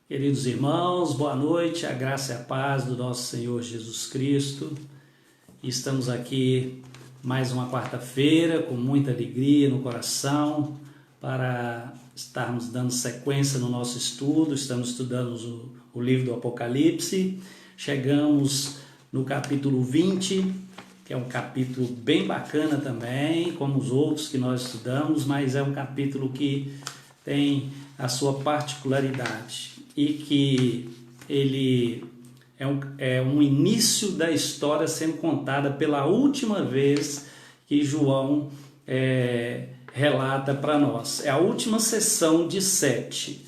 Queridos irmãos, boa noite, a graça e a paz do nosso Senhor Jesus Cristo. Estamos aqui mais uma quarta-feira com muita alegria no coração para estarmos dando sequência no nosso estudo. Estamos estudando o livro do Apocalipse. Chegamos no capítulo 20, que é um capítulo bem bacana também, como os outros que nós estudamos, mas é um capítulo que tem a sua particularidade e que ele é um início da história sendo contada pela última vez que João relata para nós. É a última sessão de 7.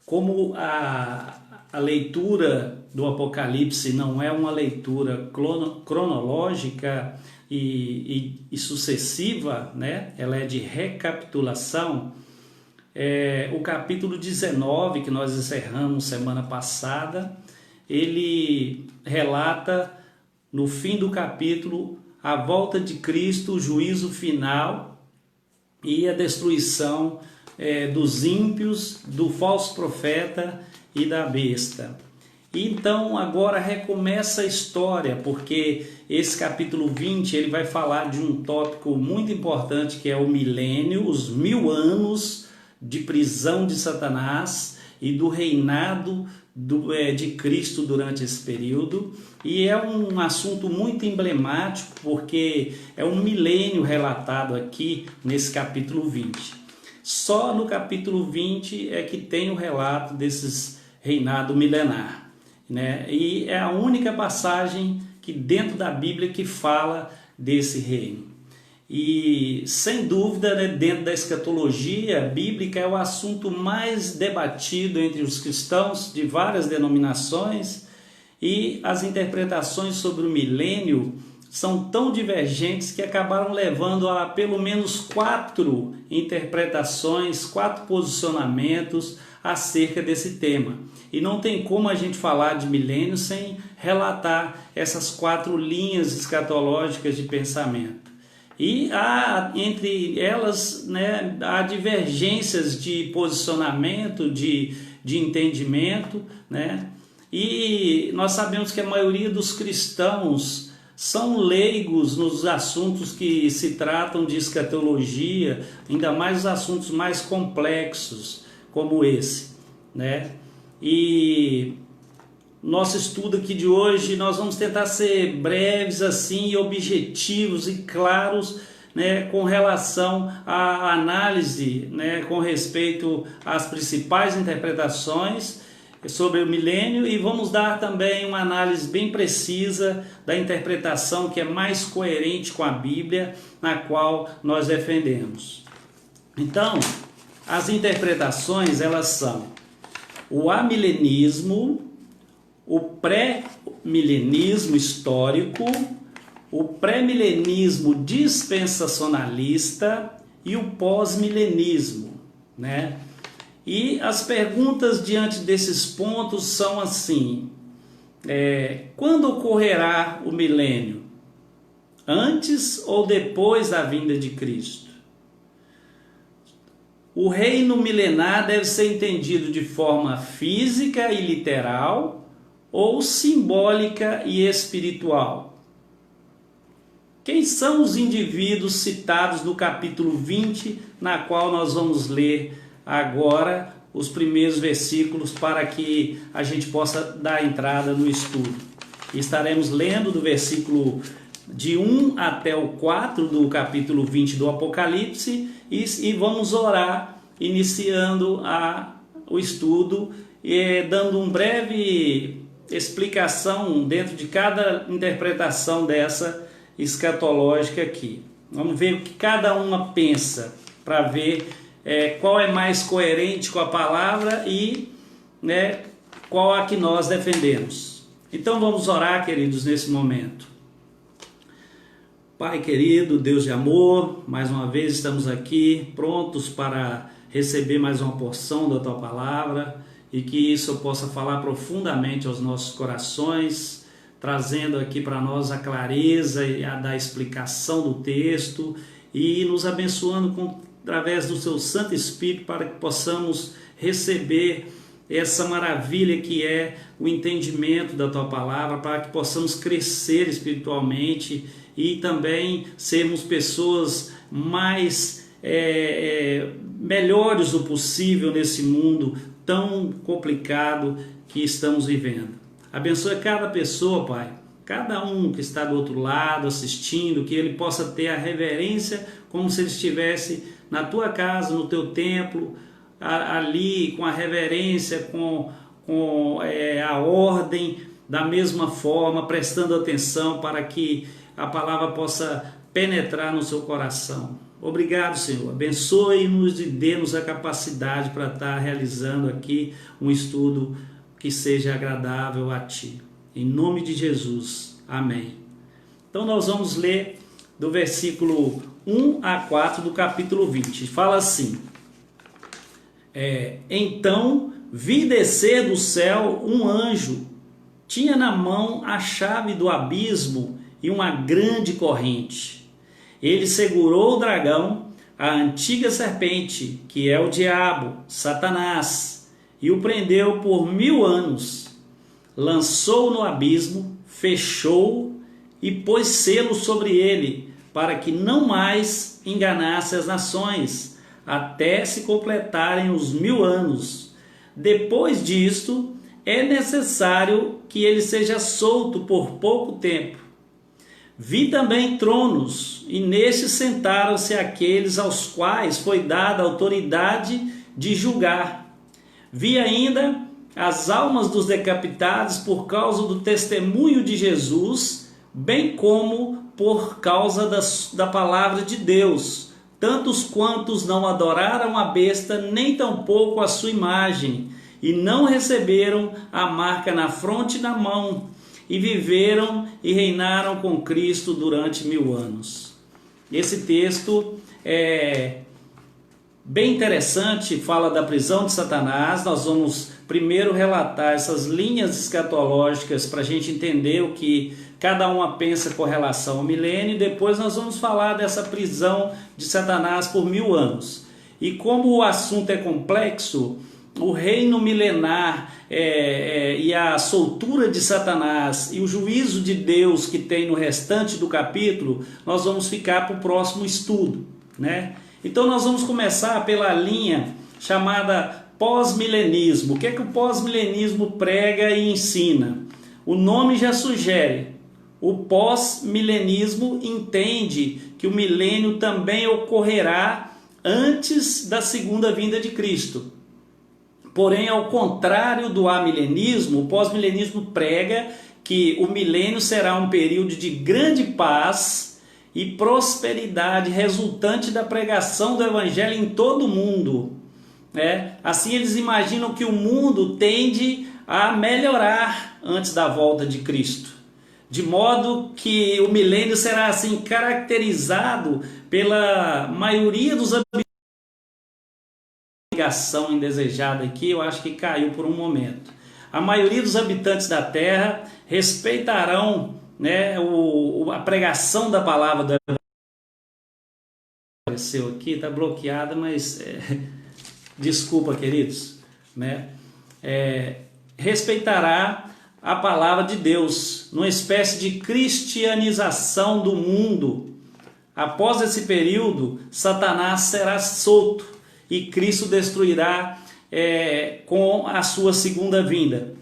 Como a leitura do Apocalipse não é uma leitura cronológica e sucessiva, né? Ela é de recapitulação. O capítulo 19, que nós encerramos semana passada, ele relata no fim do capítulo a volta de Cristo, o juízo final e a destruição dos ímpios, do falso profeta e da besta. E então agora recomeça a história, porque esse capítulo 20 ele vai falar de um tópico muito importante, que é o milênio, os 1000 anos de prisão de Satanás e do reinado de Cristo durante esse período. E é um assunto muito emblemático, porque é um milênio relatado aqui nesse capítulo 20. Só no capítulo 20 é que tem o relato desses reinado milenar, né? E é a única passagem que dentro da Bíblia que fala desse reino. E, sem dúvida, né, dentro da escatologia bíblica é o assunto mais debatido entre os cristãos de várias denominações, e as interpretações sobre o milênio são tão divergentes que acabaram levando a pelo menos 4 interpretações, 4 posicionamentos acerca desse tema. E não tem como a gente falar de milênio sem relatar essas 4 linhas escatológicas de pensamento. E entre elas, né, há divergências de posicionamento, de entendimento, né? E nós sabemos que a maioria dos cristãos são leigos nos assuntos que se tratam de escatologia, ainda mais os assuntos mais complexos como esse, né? E nosso estudo aqui de hoje, nós vamos tentar ser breves assim, e objetivos e claros, né, com relação à análise, né, com respeito às principais interpretações sobre o milênio, e vamos dar também uma análise bem precisa da interpretação que é mais coerente com a Bíblia, na qual nós defendemos. Então, as interpretações, elas são o amilenismo, o pré-milenismo histórico, o pré-milenismo dispensacionalista e o pós-milenismo, né? E as perguntas diante desses pontos são assim: quando ocorrerá o milênio? Antes ou depois da vinda de Cristo? O reino milenar deve ser entendido de forma física e literal, ou simbólica e espiritual? Quem são os indivíduos citados no capítulo 20, na qual nós vamos ler agora os primeiros versículos para que a gente possa dar entrada no estudo? Estaremos lendo do versículo de 1 até o 4 do capítulo 20 do Apocalipse e vamos orar iniciando o estudo e dando um breve explicação dentro de cada interpretação dessa escatológica aqui. Vamos ver o que cada uma pensa, para ver qual é mais coerente com a palavra e, né, qual a que nós defendemos. Então vamos orar, queridos, nesse momento. Pai querido, Deus de amor, mais uma vez estamos aqui prontos para receber mais uma porção da Tua palavra, e que isso eu possa falar profundamente aos nossos corações, trazendo aqui para nós a clareza e a da explicação do texto, e nos abençoando através do Seu Santo Espírito, para que possamos receber essa maravilha que é o entendimento da Tua Palavra, para que possamos crescer espiritualmente e também sermos pessoas mais melhores do possível nesse mundo tão complicado que estamos vivendo. Abençoe cada pessoa, Pai, cada um que está do outro lado assistindo, que ele possa ter a reverência como se ele estivesse na Tua casa, no Teu templo, ali com a reverência, com a ordem, da mesma forma, prestando atenção para que a palavra possa penetrar no seu coração. Obrigado, Senhor. Abençoe-nos e dê-nos a capacidade para estar realizando aqui um estudo que seja agradável a Ti. Em nome de Jesus. Amém. Então nós vamos ler do versículo 1 a 4 do capítulo 20. Fala assim: Então vi descer do céu um anjo, tinha na mão a chave do abismo e uma grande corrente. Ele segurou o dragão, a antiga serpente, que é o diabo, Satanás, e o prendeu por 1000 anos. Lançou-o no abismo, fechou-o e pôs selo sobre ele, para que não mais enganasse as nações, até se completarem os 1000 anos. Depois disto, é necessário que ele seja solto por pouco tempo. Vi também tronos, e nestes sentaram-se aqueles aos quais foi dada a autoridade de julgar. Vi ainda as almas dos decapitados por causa do testemunho de Jesus, bem como por causa da palavra de Deus, tantos quantos não adoraram a besta, nem tampouco a sua imagem, e não receberam a marca na fronte e na mão, e viveram e reinaram com Cristo durante 1000 anos. Esse texto é bem interessante, fala da prisão de Satanás. Nós vamos primeiro relatar essas linhas escatológicas para a gente entender o que cada uma pensa com relação ao milênio, e depois nós vamos falar dessa prisão de Satanás por 1000 anos. E como o assunto é complexo, o reino milenar e a soltura de Satanás e o juízo de Deus que tem no restante do capítulo, nós vamos ficar para o próximo estudo, né? Então nós vamos começar pela linha chamada pós-milenismo. O que é que o pós-milenismo prega e ensina? O nome já sugere. O pós-milenismo entende que o milênio também ocorrerá antes da segunda vinda de Cristo. Porém, ao contrário do amilenismo, o pós-milenismo prega que o milênio será um período de grande paz e prosperidade resultante da pregação do evangelho em todo o mundo. Assim eles imaginam que o mundo tende a melhorar antes da volta de Cristo, de modo que o milênio será assim caracterizado pela maioria dos habitantes. Ligação indesejada aqui, eu acho que caiu por um momento. A maioria dos habitantes da terra respeitarão, né, a pregação da palavra do evangelho. Apareceu aqui, está bloqueada, mas desculpa, queridos, né? Respeitará a palavra de Deus, numa espécie de cristianização do mundo. Após esse período, Satanás será solto e Cristo destruirá com a sua segunda vinda,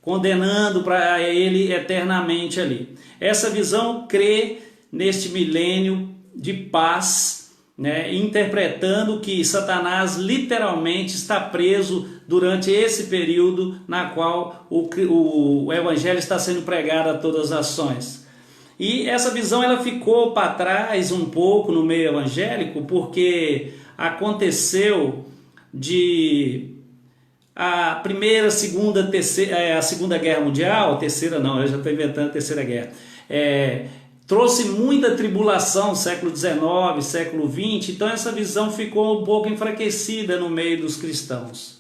condenando para ele eternamente ali. Essa visão crê neste milênio de paz, né, interpretando que Satanás literalmente está preso durante esse período na qual o evangelho está sendo pregado a todas as nações. E essa visão ela ficou para trás um pouco no meio evangélico, porque aconteceu a primeira, segunda, terceira, a Segunda Guerra Mundial, a terceira não, eu já estou inventando a Terceira Guerra, trouxe muita tribulação, século XIX, século XX, então essa visão ficou um pouco enfraquecida no meio dos cristãos.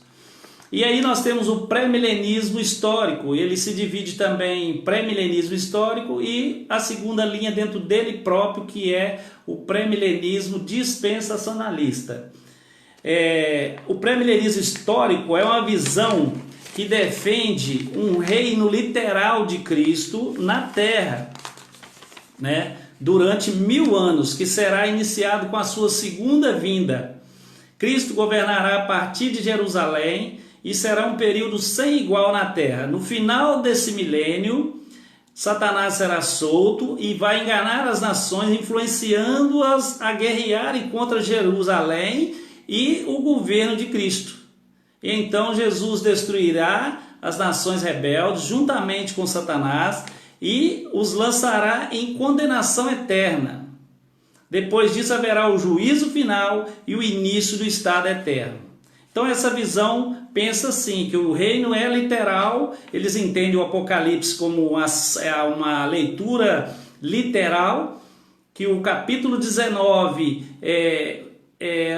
E aí nós temos o pré-milenismo histórico, ele se divide também em pré-milenismo histórico e a segunda linha dentro dele próprio, que é o pré-milenismo dispensacionalista. O pré-milenismo histórico é uma visão que defende um reino literal de Cristo na terra, né? Durante 1000 anos, que será iniciado com a sua segunda vinda. Cristo governará a partir de Jerusalém e será um período sem igual na terra. No final desse milênio, Satanás será solto e vai enganar as nações, influenciando-as a guerrearem contra Jerusalém e o governo de Cristo. E então Jesus destruirá as nações rebeldes juntamente com Satanás e os lançará em condenação eterna. Depois disso haverá o juízo final e o início do estado eterno. Então essa visão pensa assim, que o reino é literal, eles entendem o Apocalipse como uma leitura literal, que o capítulo 19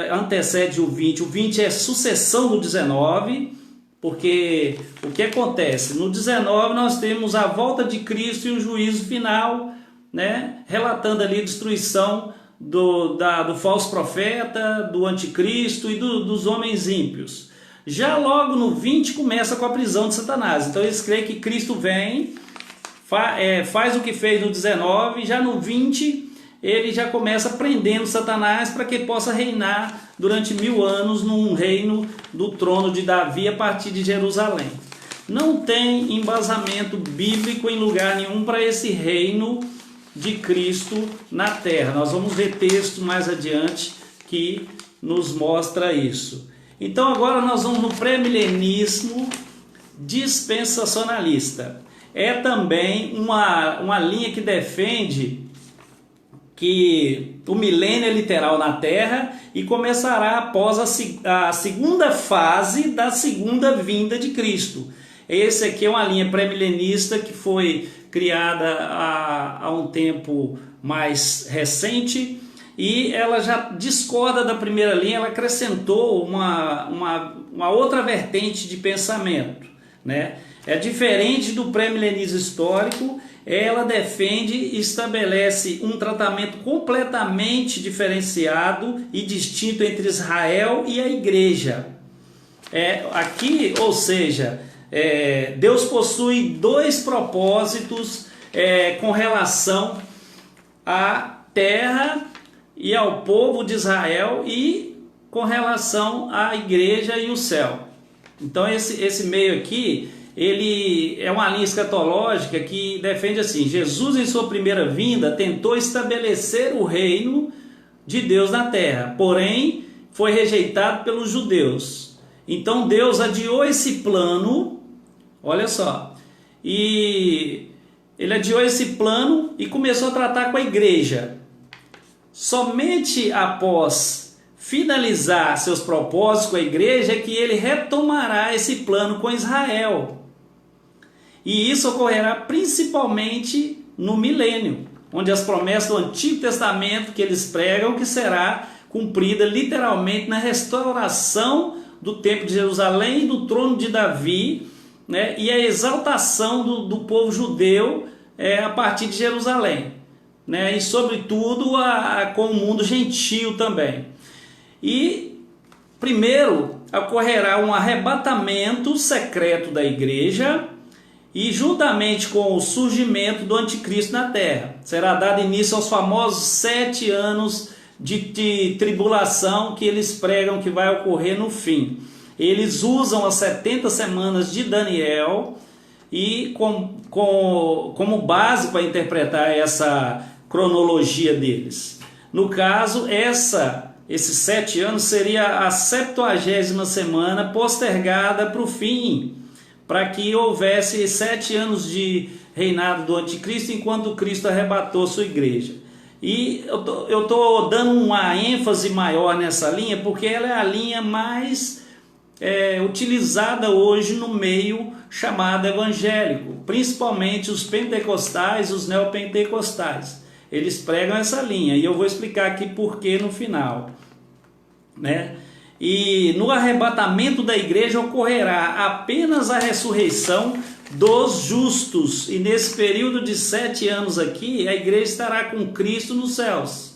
antecede o 20 é sucessão do 19, porque o que acontece? No 19 nós temos a volta de Cristo e o juízo final, né? Relatando ali a destruição do falso profeta, do anticristo e dos homens ímpios. Já logo no 20 começa com a prisão de Satanás. Então eles creem que Cristo vem, faz o que fez no 19, já no 20 ele já começa prendendo Satanás para que possa reinar durante 1000 anos num reino do trono de Davi a partir de Jerusalém. Não tem embasamento bíblico em lugar nenhum para esse reino de Cristo na terra. Nós vamos ver texto mais adiante que nos mostra isso. Então agora nós vamos no pré-milenismo dispensacionalista. É também uma linha que defende que o milênio é literal na terra e começará após a segunda fase da segunda vinda de Cristo. Esse aqui é uma linha pré-milenista que foi criada há um tempo mais recente e ela já discorda da primeira linha, ela acrescentou uma outra vertente de pensamento, né? É diferente do pré-milenismo histórico, ela defende e estabelece um tratamento completamente diferenciado e distinto entre Israel e a igreja. Aqui, ou seja, Deus possui dois propósitos com relação à terra e ao povo de Israel e com relação à igreja e o céu. Então esse meio aqui, ele é uma linha escatológica que defende assim: Jesus em sua primeira vinda tentou estabelecer o reino de Deus na terra, porém foi rejeitado pelos judeus. Então Deus adiou esse plano, olha só, e ele adiou esse plano e começou a tratar com a igreja. Somente após finalizar seus propósitos com a igreja é que ele retomará esse plano com Israel. E isso ocorrerá principalmente no milênio, onde as promessas do Antigo Testamento que eles pregam que será cumprida literalmente na restauração do Templo de Jerusalém e do trono de Davi, né, e a exaltação do povo judeu a partir de Jerusalém, né, e sobretudo com o mundo gentio também. E primeiro ocorrerá um arrebatamento secreto da igreja e juntamente com o surgimento do anticristo na terra. Será dado início aos famosos 7 anos de tribulação que eles pregam que vai ocorrer no fim. Eles usam as 70 semanas de Daniel e como base para interpretar essa cronologia deles. No caso, esses 7 anos seria a 70ª semana postergada para o fim, para que houvesse 7 anos de reinado do anticristo enquanto Cristo arrebatou sua igreja. E eu estou dando uma ênfase maior nessa linha porque ela é a linha mais utilizada hoje no meio chamado evangélico, principalmente os pentecostais, os neopentecostais. Eles pregam essa linha e eu vou explicar aqui por que no final, né? E no arrebatamento da igreja ocorrerá apenas a ressurreição dos justos, e nesse período de 7 anos aqui a igreja estará com Cristo nos céus,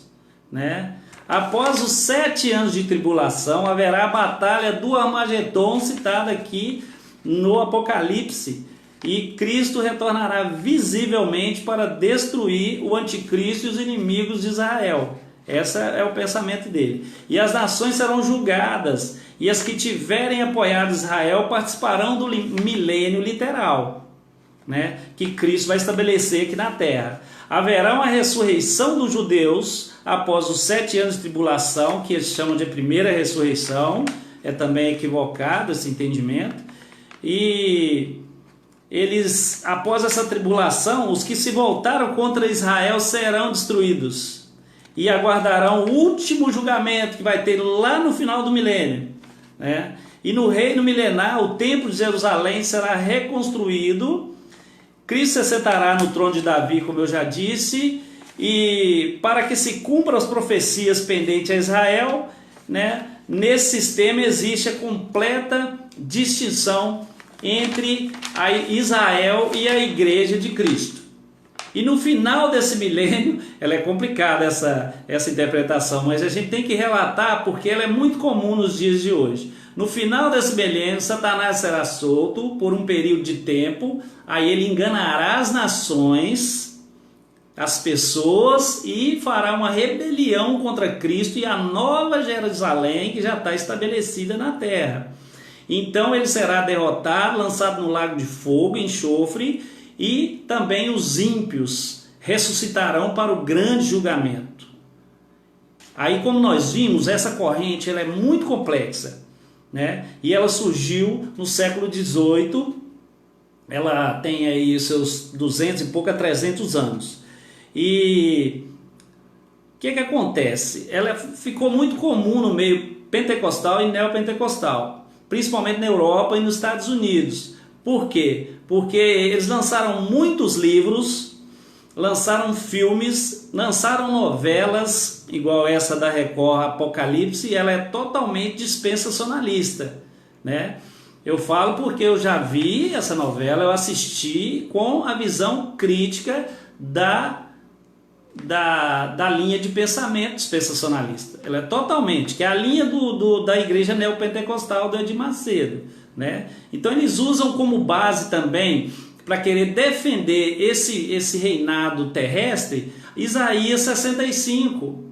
né? Após os 7 anos de tribulação haverá a batalha do Armagedon, citada aqui no Apocalipse, e Cristo retornará visivelmente para destruir o anticristo e os inimigos de Israel. Esse é o pensamento dele. E as nações serão julgadas, e as que tiverem apoiado Israel participarão do milênio literal, né, que Cristo vai estabelecer aqui na terra. Haverá uma ressurreição dos judeus após os 7 anos de tribulação, que eles chamam de primeira ressurreição. É também equivocado esse entendimento. E eles, após essa tribulação, os que se voltaram contra Israel serão destruídos e aguardarão o último julgamento que vai ter lá no final do milênio, né? E no reino milenar, o templo de Jerusalém será reconstruído. Cristo se sentará no trono de Davi, como eu já disse, e para que se cumpram as profecias pendentes a Israel, né, nesse sistema existe a completa distinção entre a Israel e a igreja de Cristo. E no final desse milênio, ela é complicada essa interpretação, mas a gente tem que relatar porque ela é muito comum nos dias de hoje. No final desse milênio, Satanás será solto por um período de tempo, aí ele enganará as nações, as pessoas, e fará uma rebelião contra Cristo e a nova Jerusalém que já está estabelecida na terra. Então ele será derrotado, lançado no lago de fogo, enxofre, e também os ímpios ressuscitarão para o grande julgamento. Aí, como nós vimos, essa corrente ela é muito complexa, né? E ela surgiu no século XVIII, ela tem aí seus 200 e pouco a 300 anos. E o que acontece? Ela ficou muito comum no meio pentecostal e neopentecostal, principalmente na Europa e nos Estados Unidos. Por quê? Porque eles lançaram muitos livros, lançaram filmes, lançaram novelas, igual essa da Record, Apocalipse, e ela é totalmente dispensacionalista, né? Eu falo porque eu já vi essa novela, eu assisti com a visão crítica da linha de pensamento dispensacionalista. Ela é totalmente, que é a linha da igreja neopentecostal do Edir Macedo, né? Então eles usam como base também, para querer defender esse reinado terrestre, Isaías 65,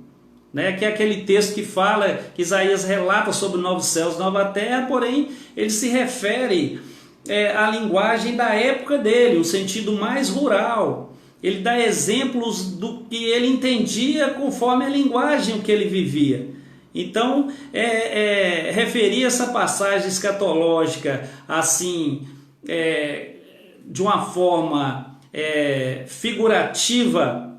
né? Que é aquele texto que fala, que Isaías relata sobre novos céus, nova terra, porém ele se refere à linguagem da época dele, um sentido mais rural. Ele dá exemplos do que ele entendia conforme a linguagem que ele vivia. Então, referir essa passagem escatológica assim, de uma forma figurativa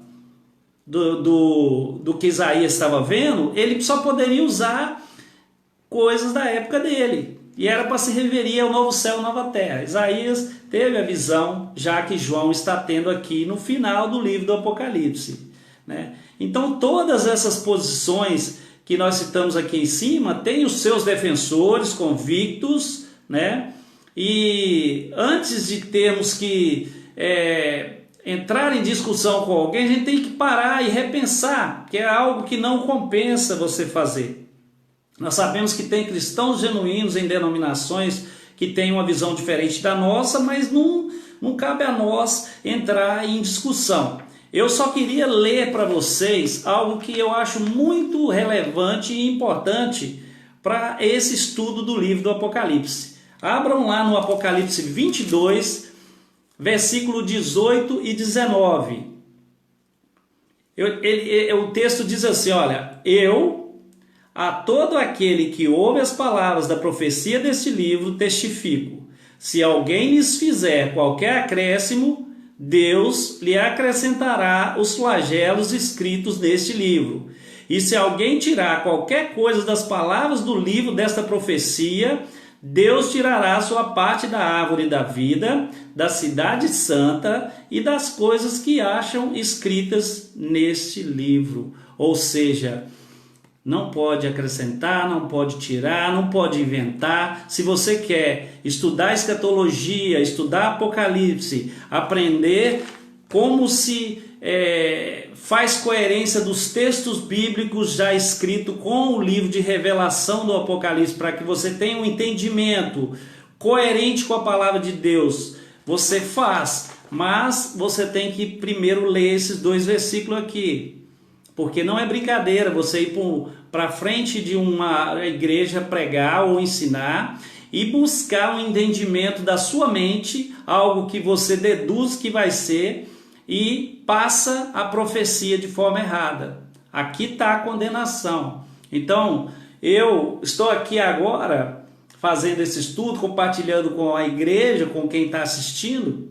do que Isaías estava vendo, ele só poderia usar coisas da época dele. E era para se referir ao novo céu e nova terra. Isaías teve a visão, já que João está tendo aqui no final do livro do Apocalipse, né? Então todas essas posições que nós citamos aqui em cima têm os seus defensores convictos, né? E antes de termos que entrar em discussão com alguém, a gente tem que parar e repensar, que é algo que não compensa você fazer. Nós sabemos que tem cristãos genuínos em denominações que têm uma visão diferente da nossa, mas não cabe a nós entrar em discussão. Eu só queria ler para vocês algo que eu acho muito relevante e importante para esse estudo do livro do Apocalipse. Abram lá no Apocalipse 22, versículo 18 e 19. O texto diz assim, olha, a todo aquele que ouve as palavras da profecia deste livro, testifico. Se alguém lhes fizer qualquer acréscimo, Deus lhe acrescentará os flagelos escritos neste livro. E se alguém tirar qualquer coisa das palavras do livro desta profecia, Deus tirará sua parte da árvore da vida, da cidade santa e das coisas que acham escritas neste livro. Ou seja, não pode acrescentar, não pode tirar, não pode inventar. Se você quer estudar escatologia, estudar Apocalipse, aprender como se faz coerência dos textos bíblicos já escritos com o livro de revelação do Apocalipse, para que você tenha um entendimento coerente com a palavra de Deus, você faz, mas você tem que primeiro ler esses 2 versículos aqui, porque não é brincadeira você ir para frente de uma igreja pregar ou ensinar e buscar um entendimento da sua mente, algo que você deduz que vai ser, e passa a profecia de forma errada. Aqui está a condenação. Então, eu estou aqui agora fazendo esse estudo, compartilhando com a igreja, com quem está assistindo,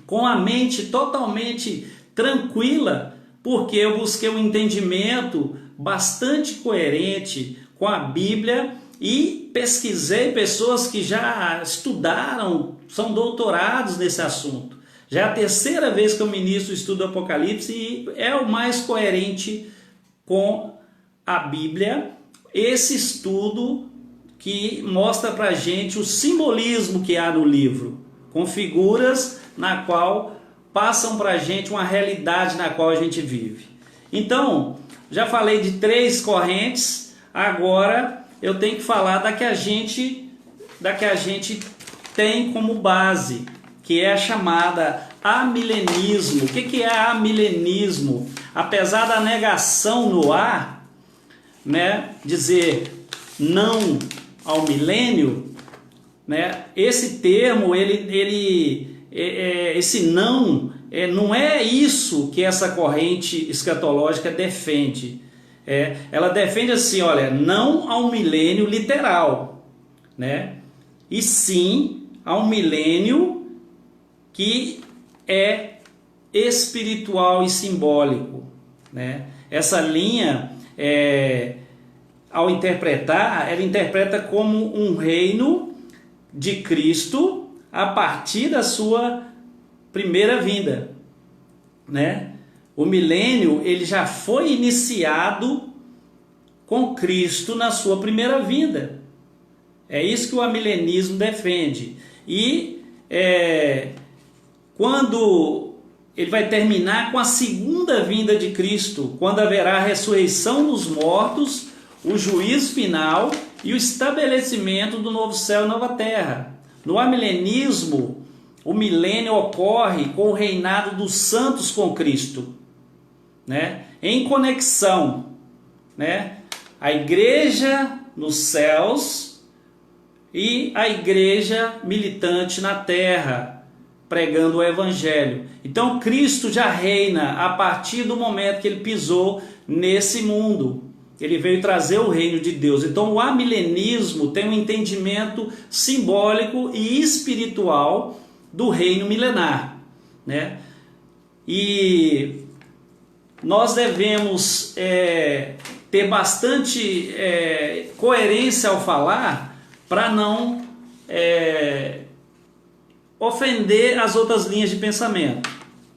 com a mente totalmente tranquila, porque eu busquei um entendimento bastante coerente com a Bíblia e pesquisei pessoas que já estudaram, são doutorados nesse assunto. Já é a 3ª vez que eu ministro o estudo do Apocalipse e é o mais coerente com a Bíblia, esse estudo que mostra para a gente o simbolismo que há no livro, com figuras na qual passam para a gente uma realidade na qual a gente vive. Então, já falei de 3 correntes, agora eu tenho que falar da que a gente tem como base, que é a chamada amilenismo. O que é amilenismo? Apesar da negação no ar, né, dizer não ao milênio, né, esse termo, esse não é isso que essa corrente escatológica defende. Ela defende assim, olha, não ao milênio literal, né, e sim ao milênio que é espiritual e simbólico, né? Essa linha, ao interpretar, ela interpreta como um reino de Cristo a partir da sua primeira vinda, né? O milênio, ele já foi iniciado com Cristo na sua primeira vinda. É isso que o amilenismo defende. E quando ele vai terminar com a segunda vinda de Cristo, quando haverá a ressurreição dos mortos, o juízo final e o estabelecimento do novo céu e nova terra. No amilenismo, o milênio ocorre com o reinado dos santos com Cristo, né? Em conexão, né? A igreja nos céus e a igreja militante na terra, pregando o evangelho. Então Cristo já reina a partir do momento que ele pisou nesse mundo. Ele veio trazer o reino de Deus. Então o amilenismo tem um entendimento simbólico e espiritual do reino milenar, né? E nós devemos ter bastante coerência ao falar para não ofender as outras linhas de pensamento,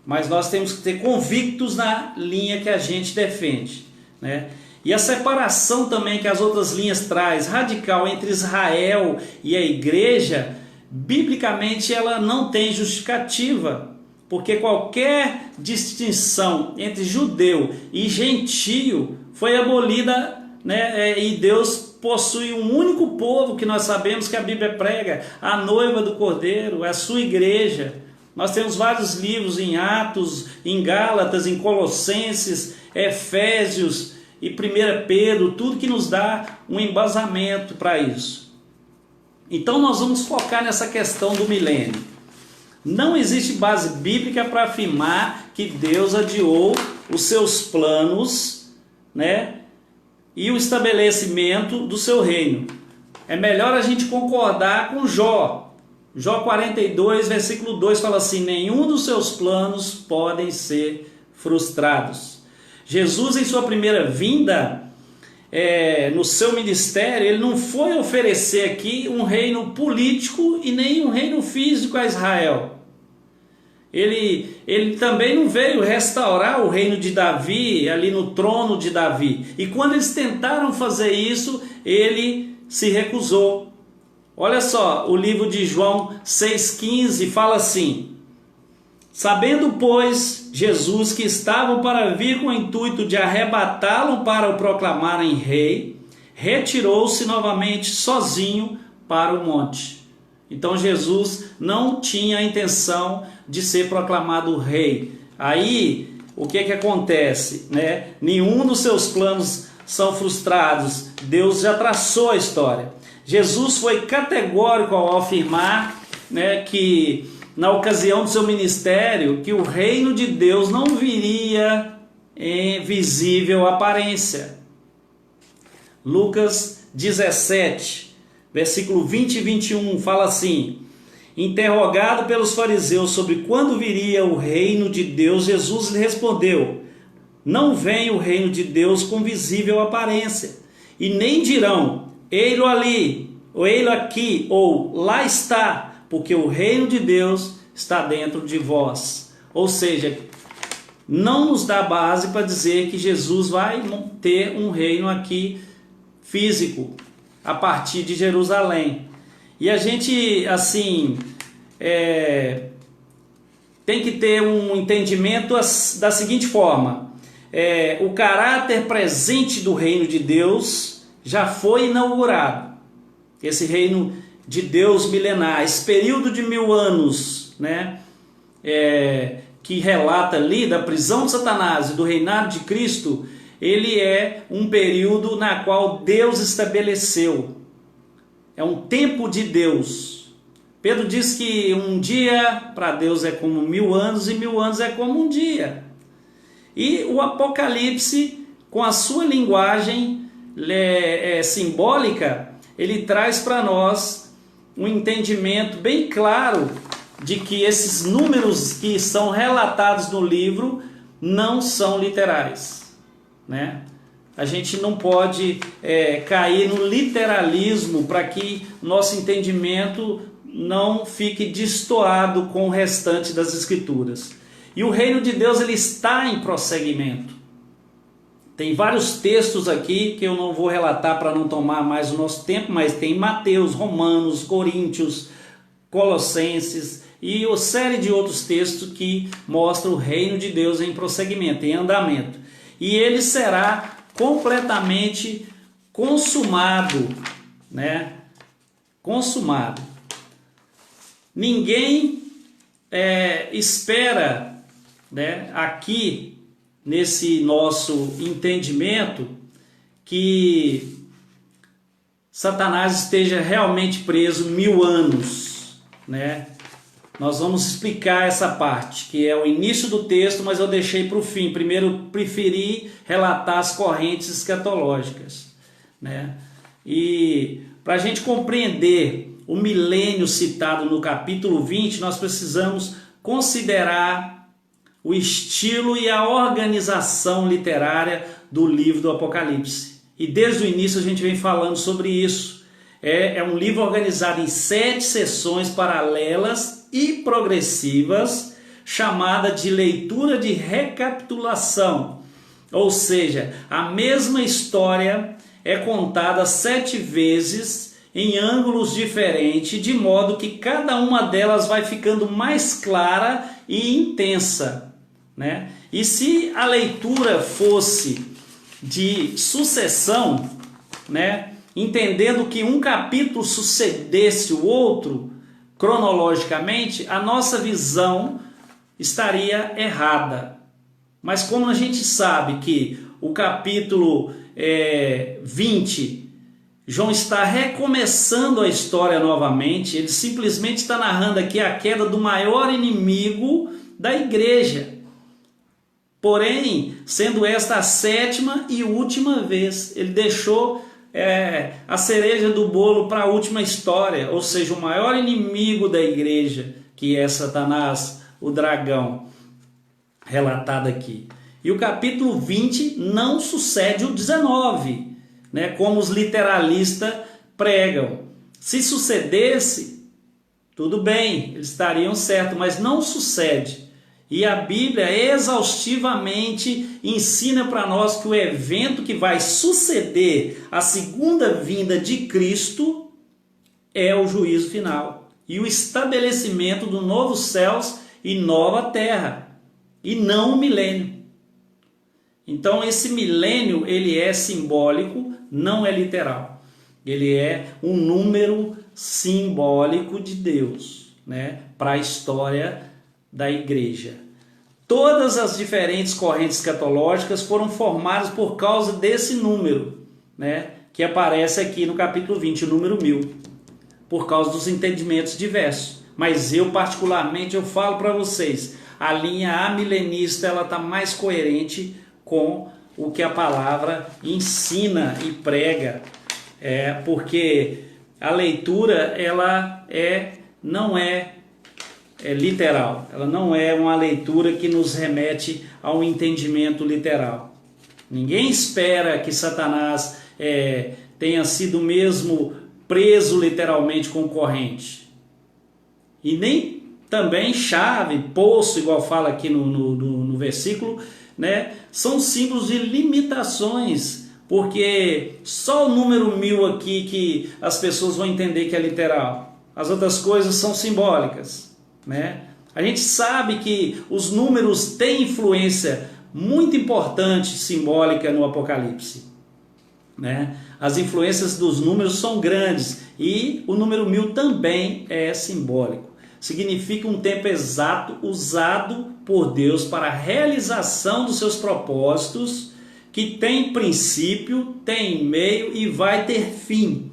mas nós temos que ter convictos na linha que a gente defende, né? E a separação também que as outras linhas traz, radical, entre Israel e a igreja, biblicamente ela não tem justificativa, porque qualquer distinção entre judeu e gentio foi abolida, né? E Deus possui um único povo que nós sabemos que a Bíblia prega, a noiva do Cordeiro, a sua igreja. Nós temos vários livros em Atos, em Gálatas, em Colossenses, Efésios e 1 Pedro, tudo que nos dá um embasamento para isso. Então nós vamos focar nessa questão do milênio. Não existe base bíblica para afirmar que Deus adiou os seus planos, né? E o estabelecimento do seu reino. É melhor a gente concordar com Jó. Jó 42, versículo 2 fala assim: nenhum dos seus planos podem ser frustrados. Jesus, em sua primeira vinda, no seu ministério, ele não foi oferecer aqui um reino político e nem um reino físico a Israel. Ele também não veio restaurar o reino de Davi, ali no trono de Davi. E quando eles tentaram fazer isso, ele se recusou. Olha só, o livro de João 6,15 fala assim: sabendo, pois, Jesus que estavam para vir com o intuito de arrebatá-lo para o proclamarem rei, retirou-se novamente sozinho para o monte. Então Jesus não tinha a intenção de ser proclamado rei. Aí, o que acontece, né? Nenhum dos seus planos são frustrados. Deus já traçou a história. Jesus foi categórico ao afirmar, né, que na ocasião do seu ministério, que o reino de Deus não viria em visível aparência. Lucas 17, versículo 20 e 21, fala assim: interrogado pelos fariseus sobre quando viria o reino de Deus, Jesus lhe respondeu: não vem o reino de Deus com visível aparência, e nem dirão, ei-lo ali, ou ei-lo aqui, ou lá está, porque o reino de Deus está dentro de vós. Ou seja, não nos dá base para dizer que Jesus vai ter um reino aqui físico, a partir de Jerusalém. E a gente, assim, tem que ter um entendimento da seguinte forma: o caráter presente do reino de Deus já foi inaugurado. Esse reino de Deus milenar, esse período de 1000 anos, né, que relata ali da prisão de Satanás e do reinado de Cristo, ele é um período na qual Deus estabeleceu. É um tempo de Deus. Pedro diz que um dia para Deus é como 1000 anos e 1000 anos é como um dia. E o Apocalipse, com a sua linguagem simbólica, ele traz para nós um entendimento bem claro de que esses números que são relatados no livro não são literais, né? A gente não pode cair no literalismo para que nosso entendimento não fique destoado com o restante das Escrituras. E o reino de Deus, ele está em prosseguimento. Tem vários textos aqui que eu não vou relatar para não tomar mais o nosso tempo, mas tem Mateus, Romanos, Coríntios, Colossenses e uma série de outros textos que mostram o reino de Deus em prosseguimento, em andamento. E ele será completamente consumado, né? Consumado. Ninguém espera, né, aqui nesse nosso entendimento que Satanás esteja realmente preso 1000 anos, né? Nós vamos explicar essa parte, que é o início do texto, mas eu deixei para o fim. Primeiro, preferi relatar as correntes escatológicas, né? E para a gente compreender o milênio citado no capítulo 20, nós precisamos considerar o estilo e a organização literária do livro do Apocalipse. E desde o início a gente vem falando sobre isso. É um livro organizado em 7 sessões paralelas e progressivas, chamada de leitura de recapitulação. Ou seja, a mesma história é contada 7 vezes em ângulos diferentes, de modo que cada uma delas vai ficando mais clara e intensa, né? E se a leitura fosse de sucessão, né, entendendo que um capítulo sucedesse o outro cronologicamente, a nossa visão estaria errada. Mas como a gente sabe que o capítulo 20, João está recomeçando a história novamente, ele simplesmente está narrando aqui a queda do maior inimigo da igreja. Porém, sendo esta a 7ª e última vez, ele deixou a cereja do bolo para a última história, ou seja, o maior inimigo da igreja, que é Satanás, o dragão, relatado aqui. E o capítulo 20 não sucede o 19, né, como os literalistas pregam. Se sucedesse, tudo bem, eles estariam certos, mas não sucede. E a Bíblia exaustivamente ensina para nós que o evento que vai suceder a segunda vinda de Cristo é o juízo final e o estabelecimento do novo céus e nova terra, e não o milênio. Então esse milênio, ele é simbólico, não é literal. Ele é um número simbólico de Deus, né, para a história da igreja. Todas as diferentes correntes escatológicas foram formadas por causa desse número, né, que aparece aqui no capítulo 20, o número 1000, por causa dos entendimentos diversos. Mas eu particularmente eu falo para vocês, a linha amilenista ela está mais coerente com o que a palavra ensina e prega, porque a leitura ela não é literal, ela não é uma leitura que nos remete ao entendimento literal. Ninguém espera que Satanás tenha sido mesmo preso literalmente com corrente, e nem também chave, poço, igual fala aqui no versículo, né? São símbolos de limitações, porque só o número 1000 aqui que as pessoas vão entender que é literal. As outras coisas são simbólicas, né? A gente sabe que os números têm influência muito importante simbólica no Apocalipse, né? As influências dos números são grandes e o número 1000 também é simbólico. Significa um tempo exato usado por Deus para a realização dos seus propósitos, que tem princípio, tem meio e vai ter fim,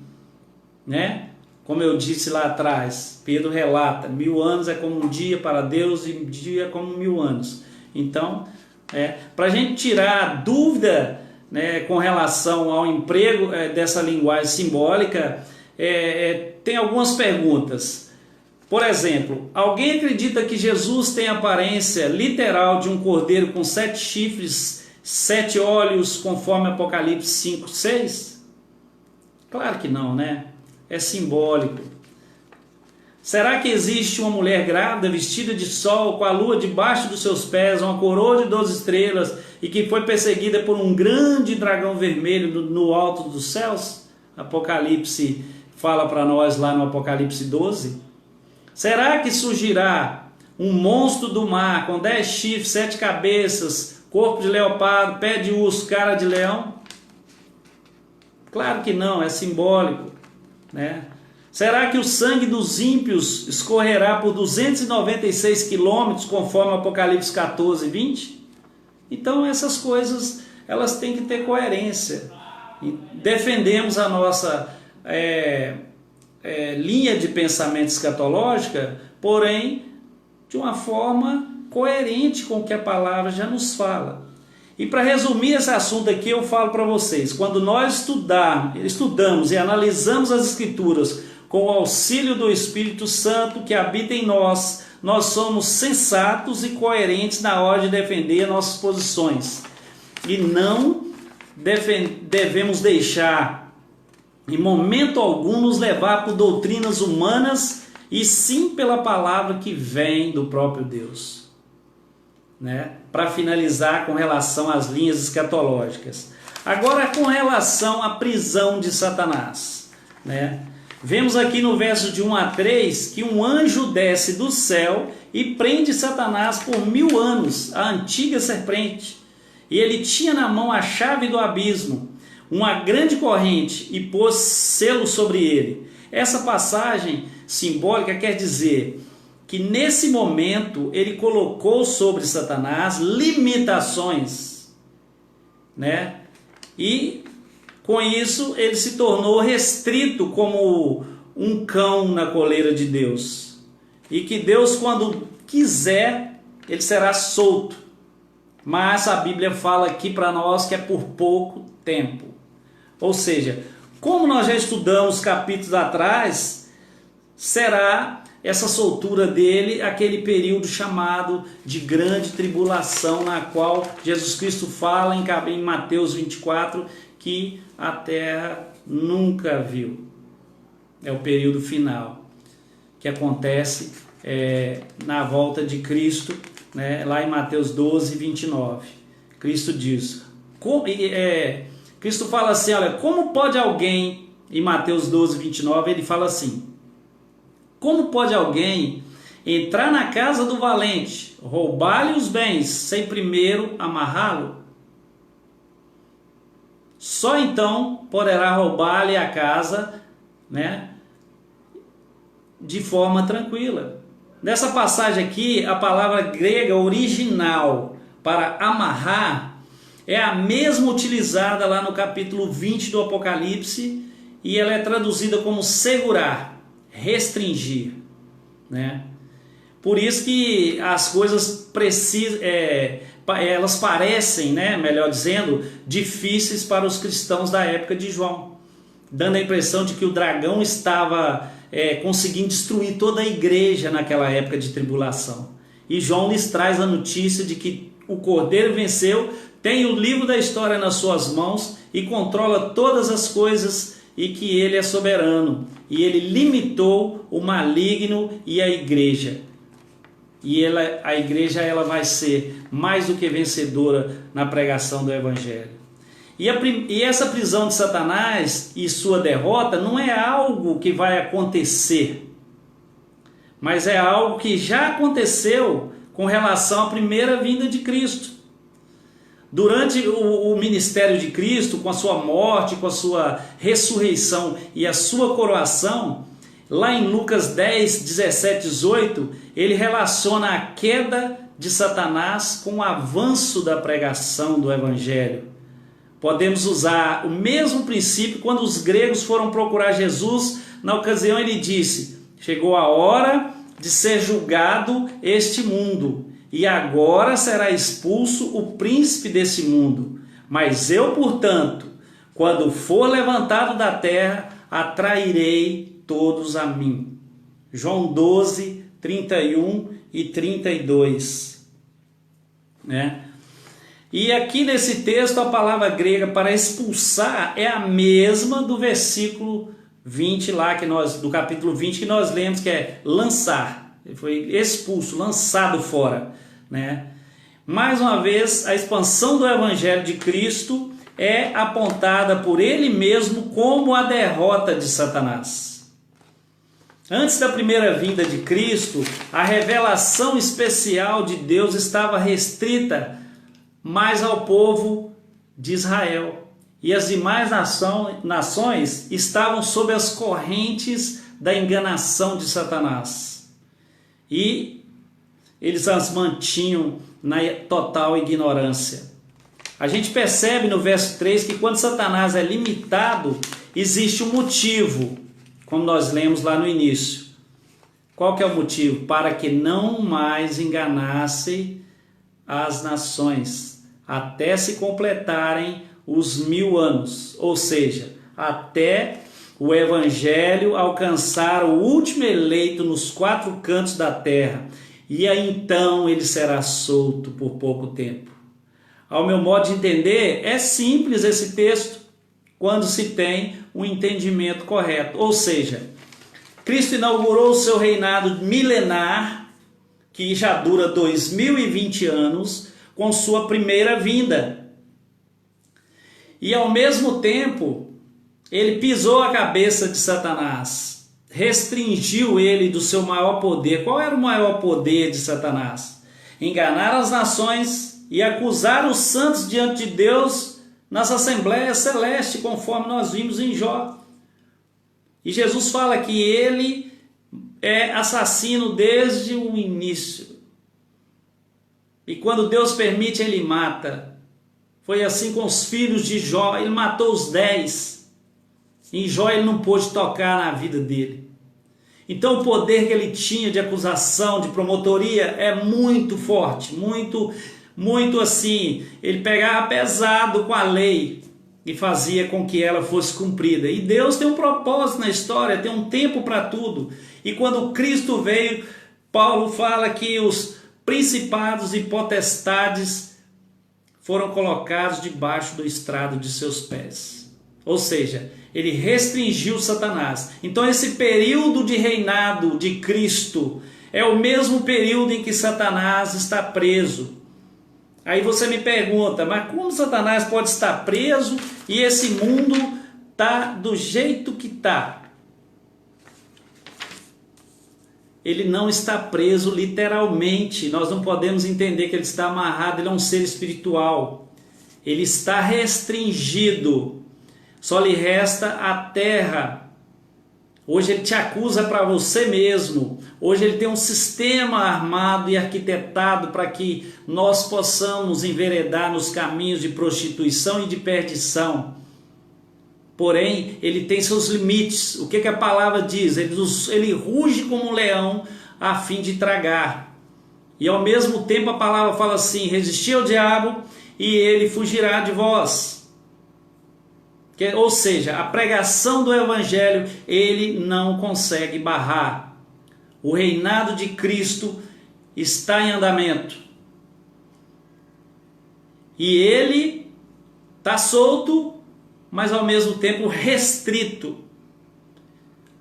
né? Como eu disse lá atrás, Pedro relata, 1000 anos é como um dia para Deus e um dia como 1000 anos. Então, para a gente tirar a dúvida, né, com relação ao emprego dessa linguagem simbólica, tem algumas perguntas. Por exemplo, alguém acredita que Jesus tem a aparência literal de um cordeiro com 7 chifres, 7 olhos, conforme Apocalipse 5, 6? Claro que não, né? É simbólico. Será que existe uma mulher grávida, vestida de sol, com a lua debaixo dos seus pés, uma coroa de 12 estrelas, e que foi perseguida por um grande dragão vermelho no alto dos céus? Apocalipse fala para nós lá no Apocalipse 12. Será que surgirá um monstro do mar com 10 chifres, 7 cabeças, corpo de leopardo, pé de urso, cara de leão? Claro que não, é simbólico, né? Será que o sangue dos ímpios escorrerá por 296 quilômetros, conforme Apocalipse 14, 20? Então essas coisas elas têm que ter coerência. E defendemos a nossa linha de pensamento escatológica, porém de uma forma coerente com o que a palavra já nos fala. E para resumir esse assunto aqui, eu falo para vocês, quando nós estudamos e analisamos as Escrituras com o auxílio do Espírito Santo que habita em nós, nós somos sensatos e coerentes na hora de defender nossas posições. E não devemos deixar em momento algum nos levar por doutrinas humanas, e sim pela palavra que vem do próprio Deus, né? Para finalizar com relação às linhas escatológicas. Agora com relação à prisão de Satanás, né? Vemos aqui no verso de 1 a 3 que um anjo desce do céu e prende Satanás por 1000 anos, a antiga serpente. E ele tinha na mão a chave do abismo, uma grande corrente, e pôs selo sobre ele. Essa passagem simbólica quer dizer que nesse momento ele colocou sobre Satanás limitações, né? E com isso ele se tornou restrito como um cão na coleira de Deus. E que Deus, quando quiser, ele será solto. Mas a Bíblia fala aqui para nós que é por pouco tempo. Ou seja, como nós já estudamos capítulos atrás, será essa soltura dele aquele período chamado de grande tribulação, na qual Jesus Cristo fala em Mateus 24 que a terra nunca viu. É o período final que acontece na volta de Cristo, né, lá em Mateus 12, 29. Cristo diz, Cristo fala assim, olha, como pode alguém, em Mateus 12, 29, ele fala assim, como pode alguém entrar na casa do valente, roubar-lhe os bens, sem primeiro amarrá-lo? Só então poderá roubar-lhe a casa, né? de forma tranquila. Nessa passagem aqui, a palavra grega original para amarrar é a mesma utilizada lá no capítulo 20 do Apocalipse, e ela é traduzida como segurar, restringir, né? Por isso que as coisas elas parecem, né, melhor dizendo, difíceis para os cristãos da época de João, dando a impressão de que o dragão estava conseguindo destruir toda a igreja naquela época de tribulação. E João lhes traz a notícia de que o Cordeiro venceu, tem o livro da história nas suas mãos e controla todas as coisas, e que ele é soberano, e ele limitou o maligno e a igreja. E a igreja vai ser mais do que vencedora na pregação do Evangelho. E essa prisão de Satanás e sua derrota não é algo que vai acontecer, mas é algo que já aconteceu com relação à primeira vinda de Cristo. Durante o ministério de Cristo, com a sua morte, com a sua ressurreição e a sua coroação, lá em Lucas 10, 17, 18, ele relaciona a queda de Satanás com o avanço da pregação do Evangelho. Podemos usar o mesmo princípio quando os gregos foram procurar Jesus. Na ocasião ele disse: chegou a hora de ser julgado este mundo, e agora será expulso o príncipe desse mundo. Mas eu, portanto, quando for levantado da terra, atrairei todos a mim. João 12, 31 e 32. Né? E aqui nesse texto a palavra grega para expulsar é a mesma do versículo 20 lá, do capítulo 20 que nós lemos, que é lançar. Ele foi expulso, lançado fora, né? Mais uma vez, a expansão do Evangelho de Cristo é apontada por ele mesmo como a derrota de Satanás. Antes da primeira vinda de Cristo, a revelação especial de Deus estava restrita mais ao povo de Israel, e as demais nações estavam sob as correntes da enganação de Satanás, e eles as mantinham na total ignorância. A gente percebe no verso 3 que quando Satanás é limitado, existe um motivo, como nós lemos lá no início. Qual que é o motivo? Para que não mais enganassem as nações, até se completarem os 1000 anos, ou seja, até o Evangelho alcançar o último eleito nos 4 cantos da terra, e aí então ele será solto por pouco tempo. Ao meu modo de entender, é simples esse texto quando se tem um entendimento correto. Ou seja, Cristo inaugurou o seu reinado milenar, que já dura 2020 anos, com sua primeira vinda. E ao mesmo tempo, ele pisou a cabeça de Satanás, restringiu ele do seu maior poder. Qual era o maior poder de Satanás? Enganar as nações e acusar os santos diante de Deus nas assembleias celestes, conforme nós vimos em Jó. E Jesus fala que ele é assassino desde o início. E quando Deus permite, ele mata. Foi assim com os filhos de Jó, ele matou os 10. Em Jó ele não pôde tocar na vida dele. Então o poder que ele tinha de acusação, de promotoria é muito forte, muito assim. Ele pegava pesado com a lei e fazia com que ela fosse cumprida. E Deus tem um propósito na história, tem um tempo para tudo. E quando Cristo veio, Paulo fala que os principados e potestades foram colocados debaixo do estrado de seus pés. Ou seja, ele restringiu Satanás. Então esse período de reinado de Cristo é o mesmo período em que Satanás está preso. Aí você me pergunta, mas como Satanás pode estar preso e esse mundo está do jeito que está? Ele não está preso literalmente. Nós não podemos entender que ele está amarrado, ele é um ser espiritual. Ele está restringido. Só lhe resta a terra Hoje ele te acusa para você mesmo. Hoje ele tem um sistema armado e arquitetado para que nós possamos enveredar nos caminhos de prostituição e de perdição. Porém, ele tem seus limites. O que a palavra diz? Ele ruge como um leão a fim de tragar. E ao mesmo tempo a palavra fala assim: resisti ao diabo e ele fugirá de vós. Ou seja, a pregação do evangelho ele não consegue barrar. O reinado de Cristo está em andamento. E ele está solto, mas ao mesmo tempo restrito.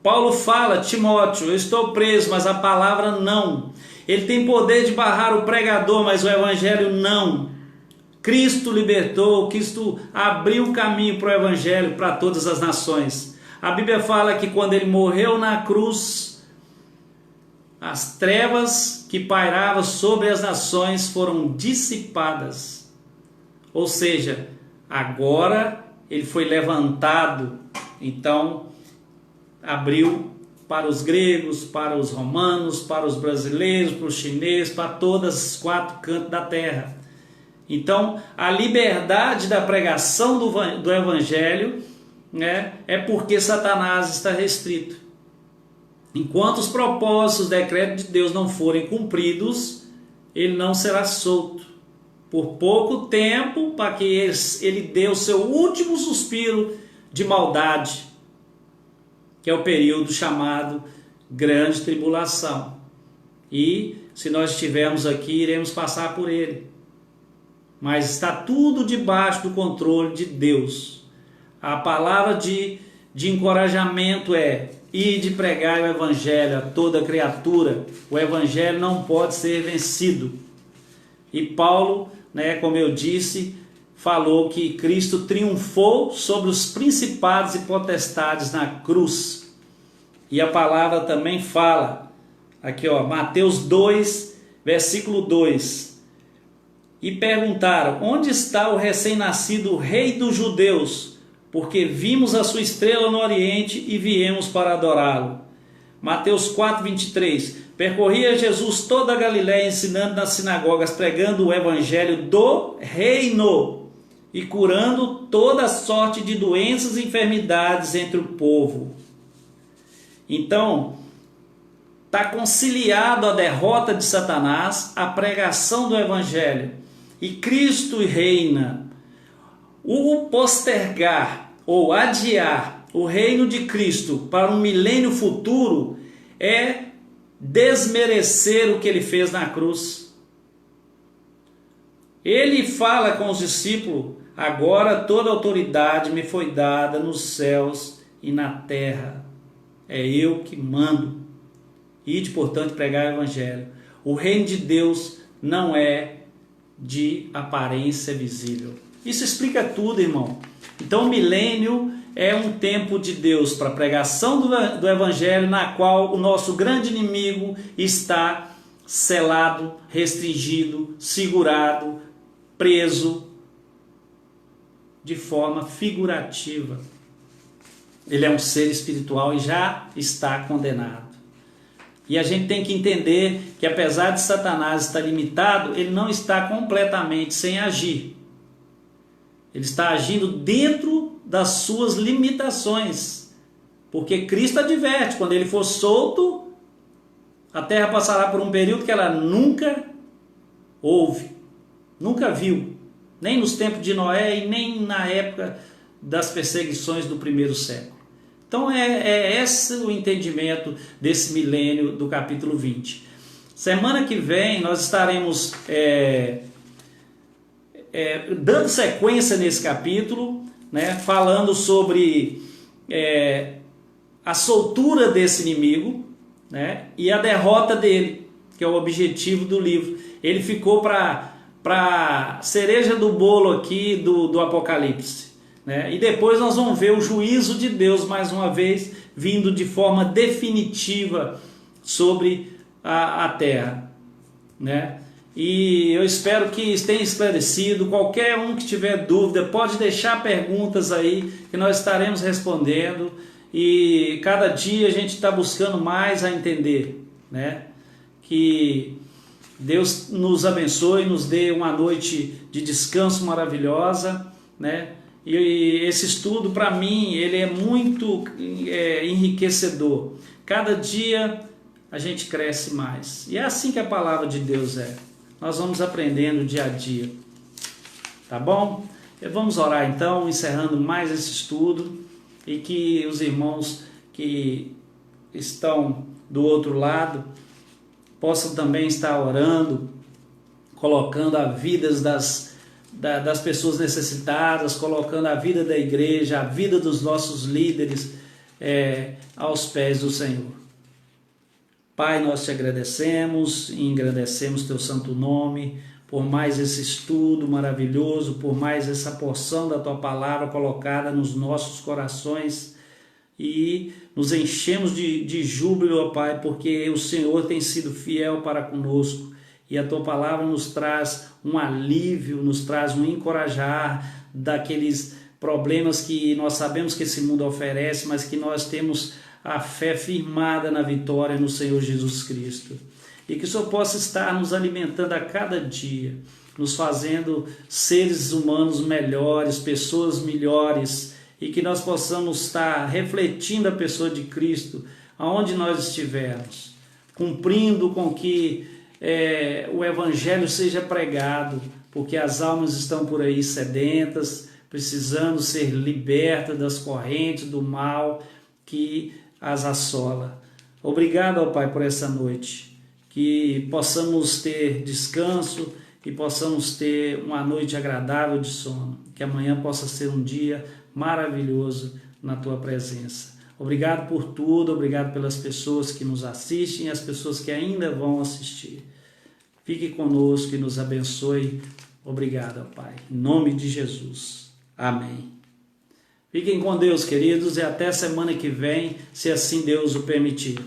Paulo fala: Timóteo, eu estou preso, mas a palavra não. Ele tem poder de barrar o pregador, mas o evangelho não. Cristo libertou, Cristo abriu o caminho para o evangelho para todas as nações. A Bíblia fala que quando ele morreu na cruz, as trevas que pairavam sobre as nações foram dissipadas. Ou seja, agora ele foi levantado, então abriu para os gregos, para os romanos, para os brasileiros, para os chineses, para todos os 4 cantos da terra. Então, a liberdade da pregação do evangelho, né, é porque Satanás está restrito. Enquanto os propósitos, os decretos de Deus não forem cumpridos, ele não será solto. Por pouco tempo, para que ele dê o seu último suspiro de maldade, que é o período chamado Grande Tribulação. E, se nós estivermos aqui, iremos passar por ele. Mas está tudo debaixo do controle de Deus. A palavra de encorajamento é: ide pregar o evangelho a toda criatura. O evangelho não pode ser vencido. E Paulo, né, como eu disse, falou que Cristo triunfou sobre os principados e potestades na cruz. E a palavra também fala, aqui ó, Mateus 2, versículo 2. E perguntaram: onde está o recém-nascido rei dos judeus? Porque vimos a sua estrela no oriente e viemos para adorá-lo. Mateus 4, 23. Percorria Jesus toda a Galiléia, ensinando nas sinagogas, pregando o evangelho do reino e curando toda sorte de doenças e enfermidades entre o povo. Então, está conciliado a derrota de Satanás, a pregação do evangelho. E Cristo reina. O postergar ou adiar o reino de Cristo para um milênio futuro é desmerecer o que ele fez na cruz. Ele fala com os discípulos: agora toda autoridade me foi dada nos céus e na terra. É eu que mando. Ide, portanto, pregar o evangelho. O reino de Deus não é de aparência visível. Isso explica tudo, irmão. Então, o milênio é um tempo de Deus para a pregação do evangelho, na qual o nosso grande inimigo está selado, restringido, segurado, preso de forma figurativa. Ele é um ser espiritual e já está condenado. E a gente tem que entender que, apesar de Satanás estar limitado, ele não está completamente sem agir. Ele está agindo dentro das suas limitações. Porque Cristo adverte: quando ele for solto, a terra passará por um período que ela nunca houve, nunca viu. Nem nos tempos de Noé e nem na época das perseguições do primeiro século. Então é esse o entendimento desse milênio do capítulo 20. Semana que vem nós estaremos dando sequência nesse capítulo, né, falando sobre a soltura desse inimigo, né, e a derrota dele, que é o objetivo do livro. Ele ficou para cereja do bolo aqui do Apocalipse. Né? E depois nós vamos ver o juízo de Deus mais uma vez vindo de forma definitiva sobre a terra, né? E eu espero que tenha esclarecido. Qualquer um que tiver dúvida pode deixar perguntas aí que nós estaremos respondendo. e cada dia a gente está buscando mais a entender, né? Que Deus nos abençoe, nos dê uma noite de descanso maravilhosa, né? E esse estudo, para mim, ele é muito enriquecedor. Cada dia a gente cresce mais. E é assim que a palavra de Deus é. Nós vamos aprendendo dia a dia. Tá bom? Vamos orar então, encerrando mais esse estudo, e que os irmãos que estão do outro lado possam também estar orando, colocando a vida das pessoas necessitadas, colocando a vida da igreja, a vida dos nossos líderes aos pés do Senhor. Pai, nós te agradecemos e engrandecemos teu santo nome por mais esse estudo maravilhoso, por mais essa porção da tua palavra colocada nos nossos corações, e nos enchemos de júbilo, ó Pai, porque o Senhor tem sido fiel para conosco, e a tua palavra nos traz um alívio, nos traz um encorajar daqueles problemas que nós sabemos que esse mundo oferece, mas que nós temos a fé firmada na vitória no Senhor Jesus Cristo. E que o Senhor possa estar nos alimentando a cada dia, nos fazendo seres humanos melhores, pessoas melhores, e que nós possamos estar refletindo a pessoa de Cristo aonde nós estivermos, cumprindo com que o Evangelho seja pregado, porque as almas estão por aí sedentas, precisando ser libertas das correntes do mal que as assola. Obrigado, ó Pai, por essa noite, que possamos ter descanso e possamos ter uma noite agradável de sono, que amanhã possa ser um dia maravilhoso na tua presença. Obrigado por tudo, obrigado pelas pessoas que nos assistem e as pessoas que ainda vão assistir. Fique conosco e nos abençoe. Obrigado, ó Pai. Em nome de Jesus. Amém. Fiquem com Deus, queridos, e até semana que vem, se assim Deus o permitir.